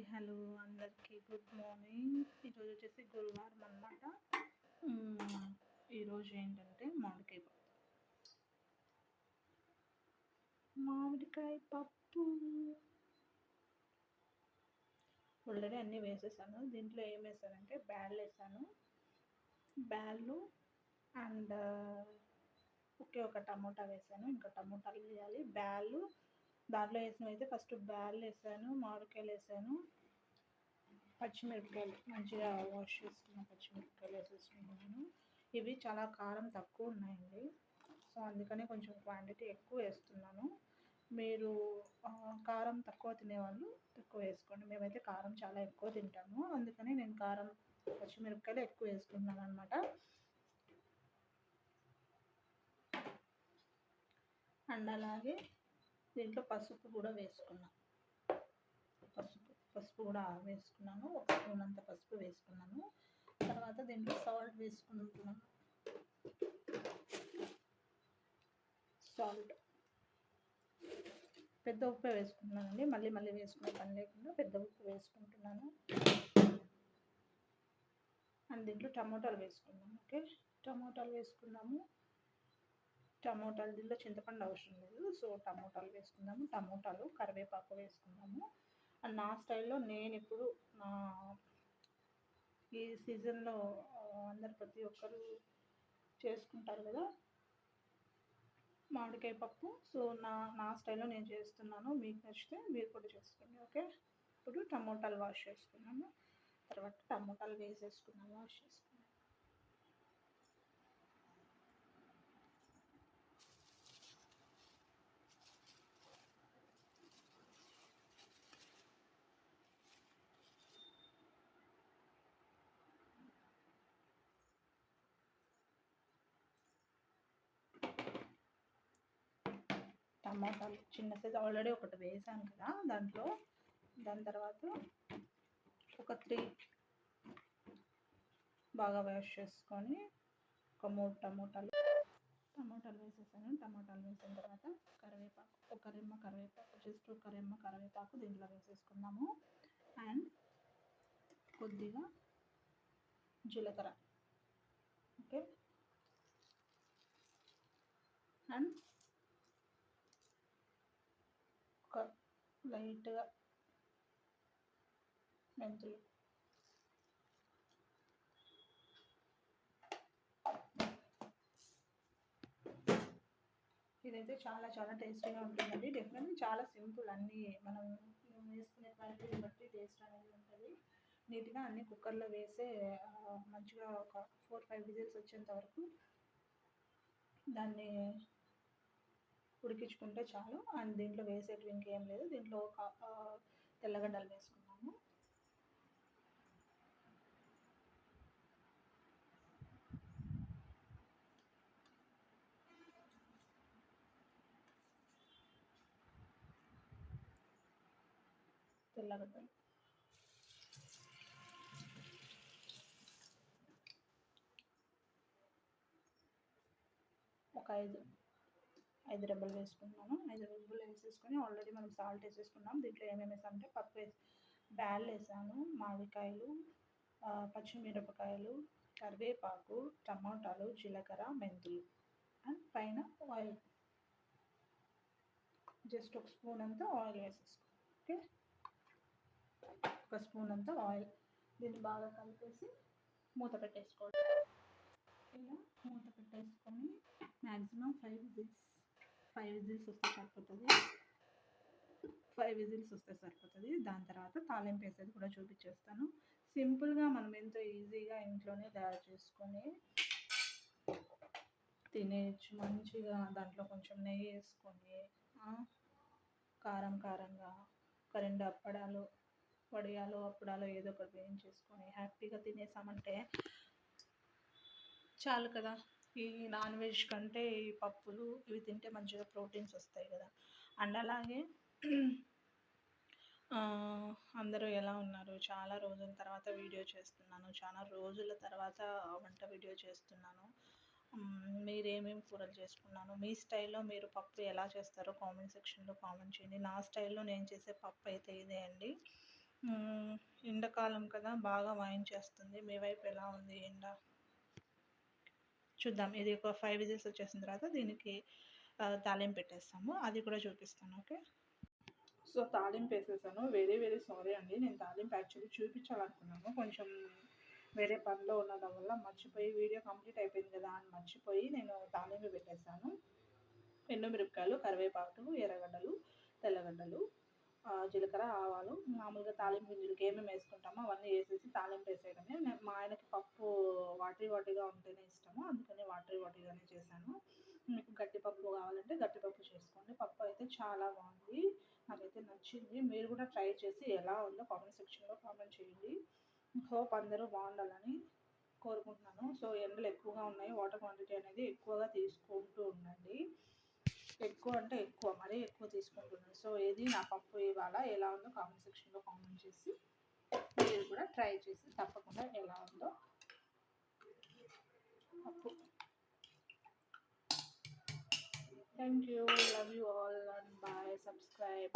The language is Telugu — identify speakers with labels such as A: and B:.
A: హాయ్ హలో అందరికీ గుడ్ మార్నింగ్. ఈరోజు వచ్చేసి గురువారం అన్నమాట. ఈరోజు ఏంటంటే మామిడికాయ పప్పు ఆల్రెడీ అన్నీ వేసేసాను. దీంట్లో ఏం వేసానంటే బ్యాళ్ళు వేసాను, బ్యాళ్ళు అండ్ ఒక టమోటా వేసాను. ఇంకా టమోటాలు వేయాలి. బ్యాళ్ళు దాంట్లో వేసినవి ఫస్ట్ బ్యాళ్ళు వేసాను, మామిడికాయలు వేసాను, పచ్చిమిరపకాయలు మంచిగా వాష్ చేసుకున్న పచ్చిమిరపకాయలు వేసేసుకున్నాను. ఇవి చాలా కారం తక్కువ ఉన్నాయండి, సో అందుకని కొంచెం క్వాంటిటీ ఎక్కువ వేస్తున్నాను. మీరు కారం తక్కువ తినేవాళ్ళు తక్కువ వేసుకోండి. మేమైతే కారం చాలా ఎక్కువ తింటాము, అందుకని నేను కారం పచ్చిమిరపకాయలు ఎక్కువ వేసుకుంటున్నాను అనమాట. అండ్ అలాగే దీంట్లో పసుపు కూడా వేసుకున్నాను. పసుపు కూడా వేసుకున్నాను. 1 స్పూన్ అంత పసుపు వేసుకున్నాను. తర్వాత దీంట్లో సాల్ట్ వేసుకుంటున్నాను. సాల్ట్ పెద్ద ఉప్పు వేసుకుంటున్నానండి, మళ్ళీ వేసుకునే పని లేకుండా పెద్ద ఉప్పు వేసుకుంటున్నాను. అండ్ దీంట్లో టమోటాలు వేసుకున్నాము. ఓకే, టమోటాలు వేసుకున్నాము. దీంట్లో చింతపండు అవసరం లేదు, సో టమోటాలు వేసుకుందాము. టమోటాలు, కరివేపాకు వేసుకుందాము. అండ్ నా స్టైల్లో నేను ఇప్పుడు ఈ సీజన్లో అందరు ప్రతి ఒక్కరు చేసుకుంటారు కదా మామిడికాయ పప్పు, సో నా స్టైల్లో నేను చేస్తున్నాను. మీకు నచ్చితే మీరు కూడా చేసుకోండి. ఓకే, ఇప్పుడు టమోటాలు వాష్ చేసుకున్నాము. తర్వాత టమోటాలు వేసేసుకున్నాము, వాష్ చేసుకున్నాము. టమాటాలు చిన్న సైజు ఆల్రెడీ ఒకటి వేసాను కదా దాంట్లో. దాని తర్వాత ఒక 3 బాగా వాష్ చేసుకొని ఒక 3 టమోటాలు వేసేసాను. టమోటాలు వేసిన తర్వాత కరివేపాకు, ఒక రెమ్మ కరివేపాకు, జస్ట్ ఒక రెమ్మ కరివేపాకు దీంట్లో వేసేసుకున్నాము. అండ్ కొద్దిగా జీలకర్ర. ఓకే, అండ్ ఒక లైట్గా మెంతులు. ఇదైతే చాలా చాలా టేస్టీగా ఉంటుందండి. డెఫినెట్లీ చాలా సింపుల్. అన్నీ మనం వేసుకునే క్వాలిటీని బట్టి టేస్ట్ అనేది ఉంటుంది. నీట్గా అన్ని కుక్కర్లో వేసే మంచిగా ఒక 4-5 విజిల్స్ వచ్చేంత వరకు దాన్ని ఉడికించుకుంటే చాలు. అండ్ దీంట్లో వేసేటివి ఇంకేం లేదు. దీంట్లో ఒక తెల్లగడ్డలు వేసుకున్నాము. తెల్లగడ్డలు ఒక 5 రెబ్బలు వేసుకున్నాను. 5 రెబ్బలు వేసేసుకొని ఆల్రెడీ మనం సాల్ట్ వేసేసుకున్నాం. దీంట్లో ఏమేమి వేసామంటే పప్పు బ్యాళ్ళు వేసాను, మామిడికాయలు, పచ్చిమిరపకాయలు, కరివేపాకు, టమాటాలు, జీలకర్ర, మెంతులు అండ్ పైన ఆయిల్. జస్ట్ 1 స్పూన్ అంతా ఆయిల్ వేసేసుకోండి. ఓకే, 1 స్పూన్ అంతా ఆయిల్. దీన్ని బాగా కలిపేసి మూత పెట్టేసుకోండి. ఇలా మూత పెట్టేసుకొని మ్యాక్సిమం 5 విజిల్స్ వస్తే సరిపోతుంది. 5 విజిల్స్ వస్తే సరిపోతుంది. దాని తర్వాత తాలింపు వేసేది కూడా చూపించేస్తాను. సింపుల్గా మనం ఎంతో ఈజీగా ఇంట్లోనే తయారు చేసుకొని తినేయచ్చు మంచిగా. దాంట్లో కొంచెం నెయ్యి వేసుకొని కారంగా ఒక 2 అప్పడాలు, వడియాలు, అప్పడాలు ఏదో ఒకటి వేయించేసుకొని హ్యాపీగా తినేసామంటే చాలు కదా. ఈ నాన్ వెజ్ కంటే ఈ పప్పులు ఇవి తింటే మంచిగా ప్రోటీన్స్ వస్తాయి కదా. అండ్ అలాగే అందరూ ఎలా ఉన్నారు? చాలా రోజుల తర్వాత వీడియో చేస్తున్నాను. చాలా రోజుల తర్వాత వంట వీడియో చేస్తున్నాను. మీరేమేమి కూరలు చేసుకున్నాను, మీ స్టైల్లో మీరు పప్పు ఎలా చేస్తారో కామెంట్ సెక్షన్లో కామెంట్ చేయండి. నా స్టైల్లో నేను చేసే పప్పు అయితే ఇదే అండి. ఎండాకాలం కదా బాగా వాయించేస్తుంది. మీ వైపు ఎలా ఉంది ఎండ? చూద్దాం. ఇది ఒక 5 విజిల్స్ వచ్చేసిన తర్వాత దీనికి తాలింపు పెట్టేస్తాము. అది కూడా చూపిస్తాను. ఓకే. సో తాలింపు వేసేసాను. వెరీ వెరీ సారీ అండి. నేను తాలింపు యాక్చువల్లీ చూపించాలనుకున్నాను. కొంచెం వేరే పనిలో ఉండడం వల్ల మర్చిపోయి వీడియో కంప్లీట్ అయిపోయింది కదా అని మర్చిపోయి నేను తాలింపు పెట్టేశాను. ఎండుమిరపకాయలు, కరివేపాకు, ఎర్రగడ్డలు, తెల్లగడ్డలు, జీలకర్ర, ఆవాలు, మామూలుగా తాలింపు గింజలకి ఏమేమి వేసుకుంటామో అవన్నీ వేసేసి తాలింపు వేసేయడమే. మా ఆయనకి పప్పు వాటిగా ఉంటేనే ఇష్టము, అందుకని వాటిగానే చేశాను. మీకు గట్టిపప్పు కావాలంటే గట్టిపప్పు చేసుకోండి. పప్పు అయితే చాలా బాగుంది, నాకైతే నచ్చింది. మీరు కూడా ట్రై చేసి ఎలా ఉందో కామెంట్ సెక్షన్లో కామెంట్ చేయండి. హోప్ అందరూ బాగుండాలని కోరుకుంటున్నాను. సో ఎండలు ఎక్కువగా ఉన్నాయి, వాటర్ క్వాంటిటీ అనేది ఎక్కువగా తీసుకుంటూ ఉండండి. ఎక్కువ అంటే ఎక్కువ, మరీ ఎక్కువ తీసుకుంటున్నాను. సో ఇది నా పప్పు ఇవాళ ఎలా ఉందో కామెంట్ సెక్షన్లో కామెంట్ చేసి మీరు కూడా ట్రై చేసి తప్పకుండా ఎలా ఉందో పప్పు. Thank you, love you all and bye. Subscribe.